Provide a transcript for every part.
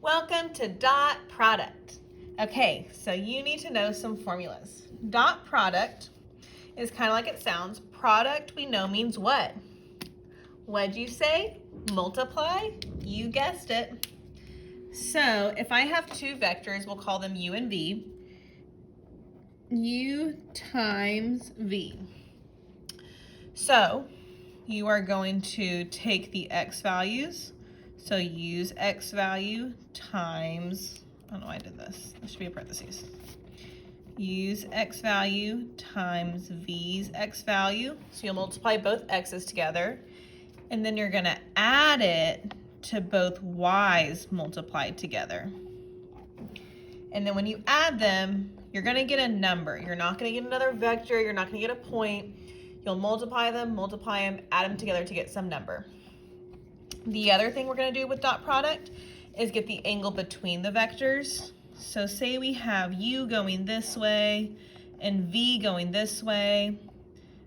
Welcome to dot product. Okay, so you need to know some formulas. Dot product is kind of like it sounds. Product we know means what? What'd you say? Multiply? You guessed it. So if I have two vectors, we'll call them u and v. U times v. So you are going to take the x values. So use x value times, I don't know why I did this. This should be a parentheses. Use x value times v's x value. So you'll multiply both x's together. And then you're gonna add it to both y's multiplied together. And then when you add them, you're gonna get a number. You're not gonna get another vector. You're not gonna get a point. You'll multiply them, add them together to get some number. The other thing we're going to do with dot product is get the angle between the vectors. So say we have u going this way and v going this way.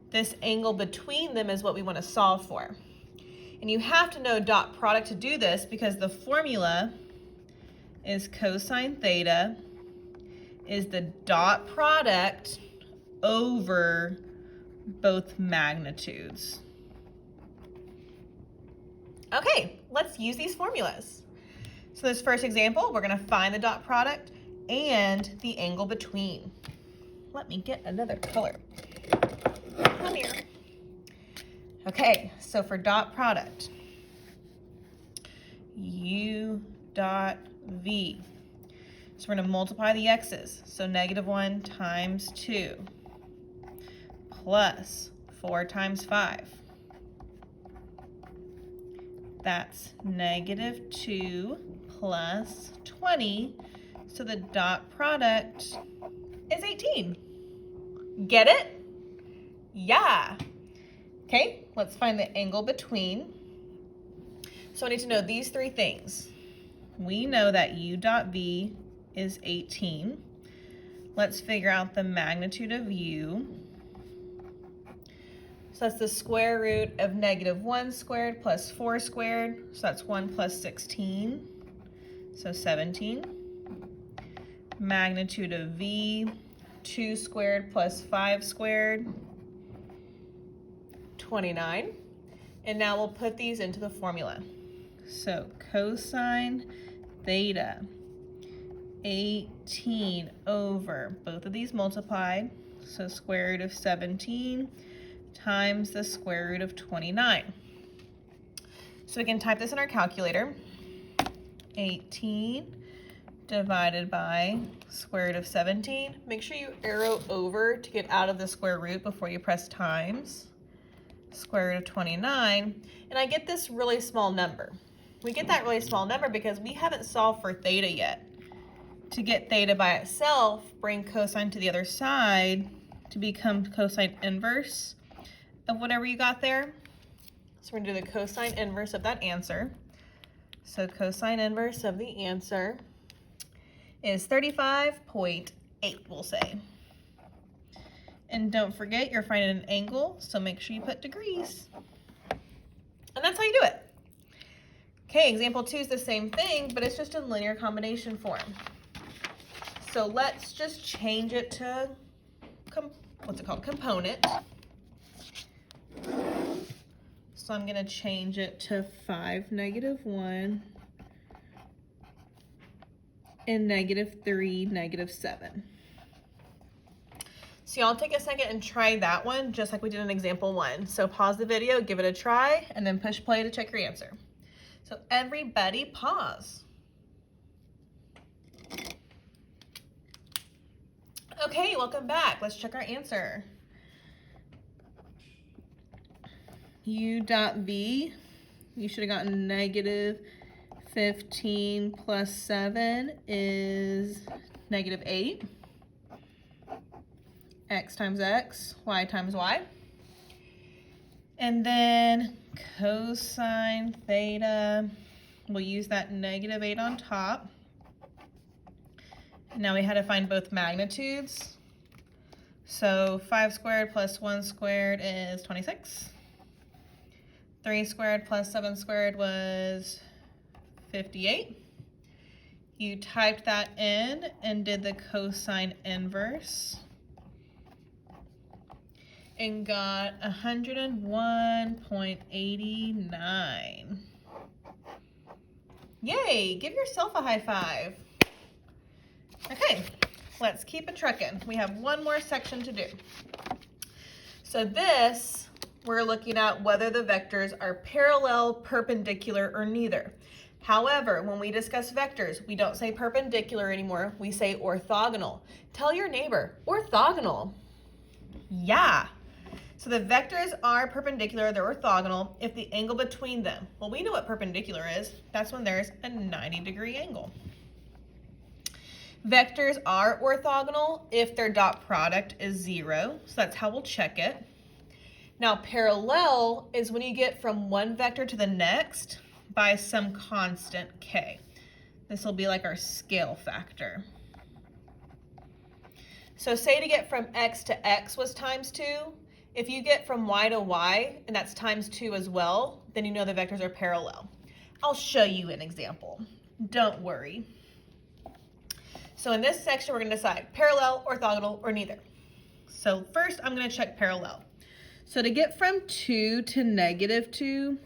This angle between them is what we want to solve for. And you have to know dot product to do this because the formula is cosine theta is the dot product over both magnitudes. Okay, let's use these formulas. So this first example, we're going to find the dot product and the angle between. Let me get another color. Come here. Okay, so for dot product, u dot v. So we're going to multiply the x's. So -1 times 2 plus 4 times 5. That's -2 plus 20. So the dot product is 18. Get it? Yeah. Okay, let's find the angle between. So I need to know these three things. We know that u dot v is 18. Let's figure out the magnitude of u. So that's the square root of -1 squared plus 4 squared. So that's 1 plus 16, so 17. Magnitude of v, 2 squared plus 5 squared, 29. And now we'll put these into the formula. So cosine theta, 18 over, both of these multiplied, so square root of 17 times the square root of 29. So we can type this in our calculator. 18 divided by square root of 17. Make sure you arrow over to get out of the square root before you press times. Square root of 29. And I get this really small number. We get that really small number because we haven't solved for theta yet. To get theta by itself, bring cosine to the other side to become cosine inverse of whatever you got there. So we're going to do the cosine inverse of that answer. So cosine inverse of the answer is 35.8, we'll say. And don't forget, you're finding an angle, so make sure you put degrees. And that's how you do it. Okay, example 2 is the same thing, but it's just in linear combination form. So let's just change it to, component. So I'm going to change it to 5, -1, and -3, -7. So y'all take a second and try that one just like we did in example 1. So pause the video, give it a try, and then push play to check your answer. So everybody pause. Okay, welcome back. Let's check our answer. U dot v, you should have gotten -15 plus 7 is -8. X times x, y times y. And then cosine theta, we'll use that -8 on top. Now we had to find both magnitudes. So 5 squared plus 1 squared is 26. 3 squared plus 7 squared was 58. You typed that in and did the cosine inverse and got 101.89. Yay, give yourself a high five. Okay, let's keep it trucking. We have one more section to do. So this, we're looking at whether the vectors are parallel, perpendicular, or neither. However, when we discuss vectors, we don't say perpendicular anymore, we say orthogonal. Tell your neighbor, orthogonal. Yeah. So the vectors are perpendicular, they're orthogonal if the angle between them. Well, we know what perpendicular is. That's when there's a 90-degree angle. Vectors are orthogonal if their dot product is 0. So that's how we'll check it. Now, parallel is when you get from one vector to the next by some constant k. This will be like our scale factor. So say to get from x to x was times 2. If you get from y to y, and that's times 2 as well, then you know the vectors are parallel. I'll show you an example. Don't worry. So in this section, we're going to decide parallel, orthogonal, or neither. So first, I'm going to check parallel. So to get from 2 to -2,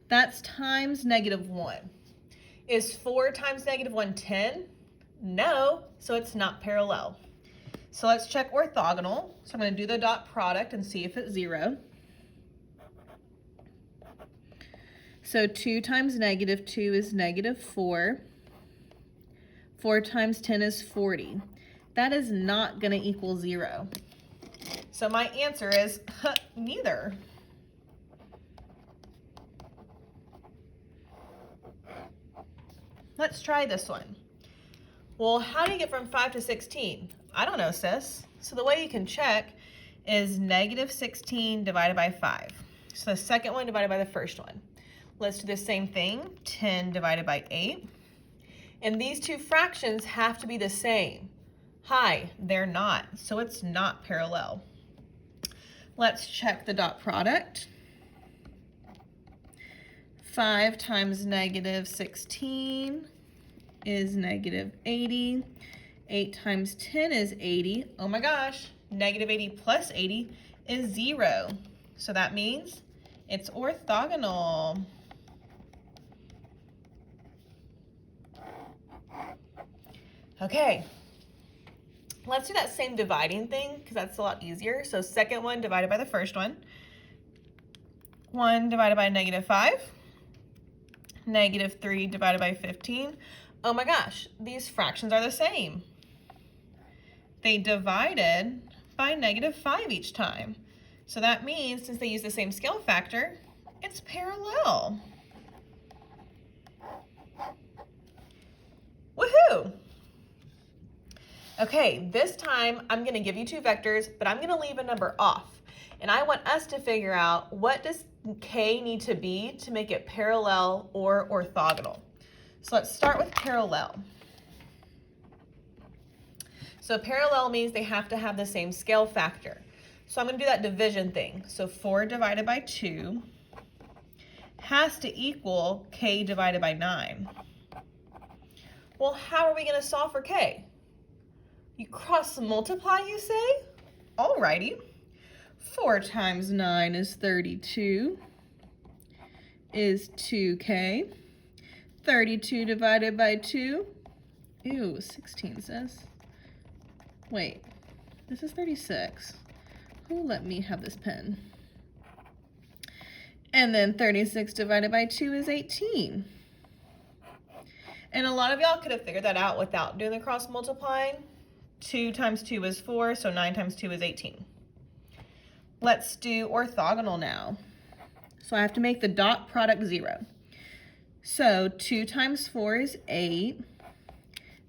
that's times -1. Is 4 times -1 10? No, so it's not parallel. So let's check orthogonal. So I'm going to do the dot product and see if it's 0. So 2 times -2 is -4. 4 times 10 is 40. That is not going to equal 0. So my answer is neither. Let's try this one. Well, how do you get from 5 to 16? I don't know, sis. So the way you can check is -16 divided by 5. So the second one divided by the first one. Let's do the same thing, 10 divided by 8. And these two fractions have to be the same. Hi, they're not, so it's not parallel. Let's check the dot product. 5 times -16 is -80. 8 times 10 is 80. Oh my gosh, -80 plus 80 is 0. So that means it's orthogonal. Okay, let's do that same dividing thing because that's a lot easier. So second one divided by the first one. 1 divided by -5. -3 divided by 15. Oh my gosh, these fractions are the same. They divided by -5 each time. So that means since they use the same scale factor, it's parallel. Woohoo! Okay, this time I'm going to give you two vectors, but I'm going to leave a number off. And I want us to figure out what does k need to be to make it parallel or orthogonal. So let's start with parallel. So parallel means they have to have the same scale factor. So I'm going to do that division thing. So 4 divided by 2 has to equal k divided by 9. Well, how are we going to solve for k? You cross multiply, you say? Alrighty. 4 times 9 is 32, is 2k. 32 divided by 2, ew, 16 says. Wait, this is 36. Who let me have this pen? And then 36 divided by 2 is 18. And a lot of y'all could have figured that out without doing the cross multiplying. 2 times 2 is 4, so 9 times 2 is 18. Let's do orthogonal now. So I have to make the dot product 0. So 2 times 4 is 8.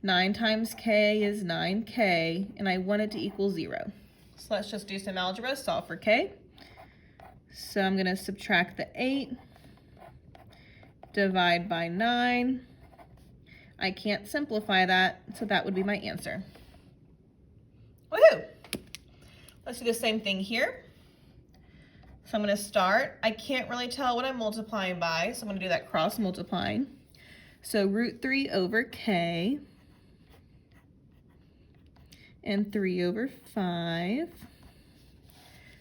9 times k is 9k, and I want it to equal 0. So let's just do some algebra, solve for k. So I'm going to subtract the 8, divide by 9. I can't simplify that, so that would be my answer. Woohoo! Let's do the same thing here. So I'm going to start. I can't really tell what I'm multiplying by, so I'm going to do that cross multiplying. So root 3 over k and 3 over 5.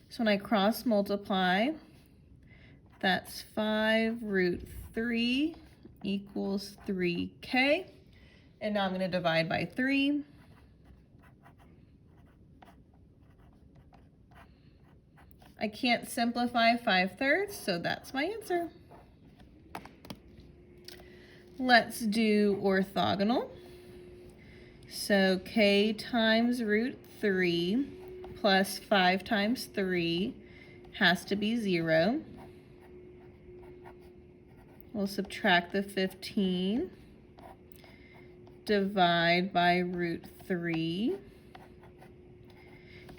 So when I cross multiply, that's 5 root 3 equals 3k. And now I'm going to divide by 3. I can't simplify 5/3, so that's my answer. Let's do orthogonal. So k times root 3 plus 5 times 3 has to be 0. We'll subtract the 15, divide by root 3.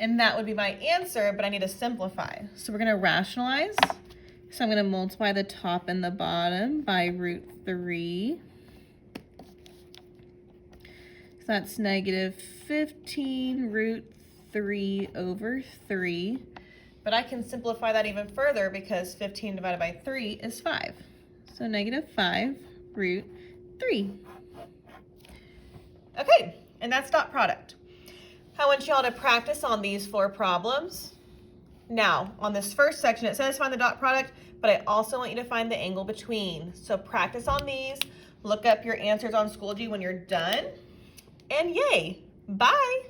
And that would be my answer, but I need to simplify. So we're going to rationalize. So I'm going to multiply the top and the bottom by root 3. So that's negative 15 root 3 over 3. But I can simplify that even further because 15 divided by 3 is 5. So negative 5 root 3. Okay, and that's dot product. I want y'all to practice on these 4 problems. Now, on this first section, it says find the dot product, but I also want you to find the angle between. So practice on these. Look up your answers on Schoology when you're done. And yay, bye.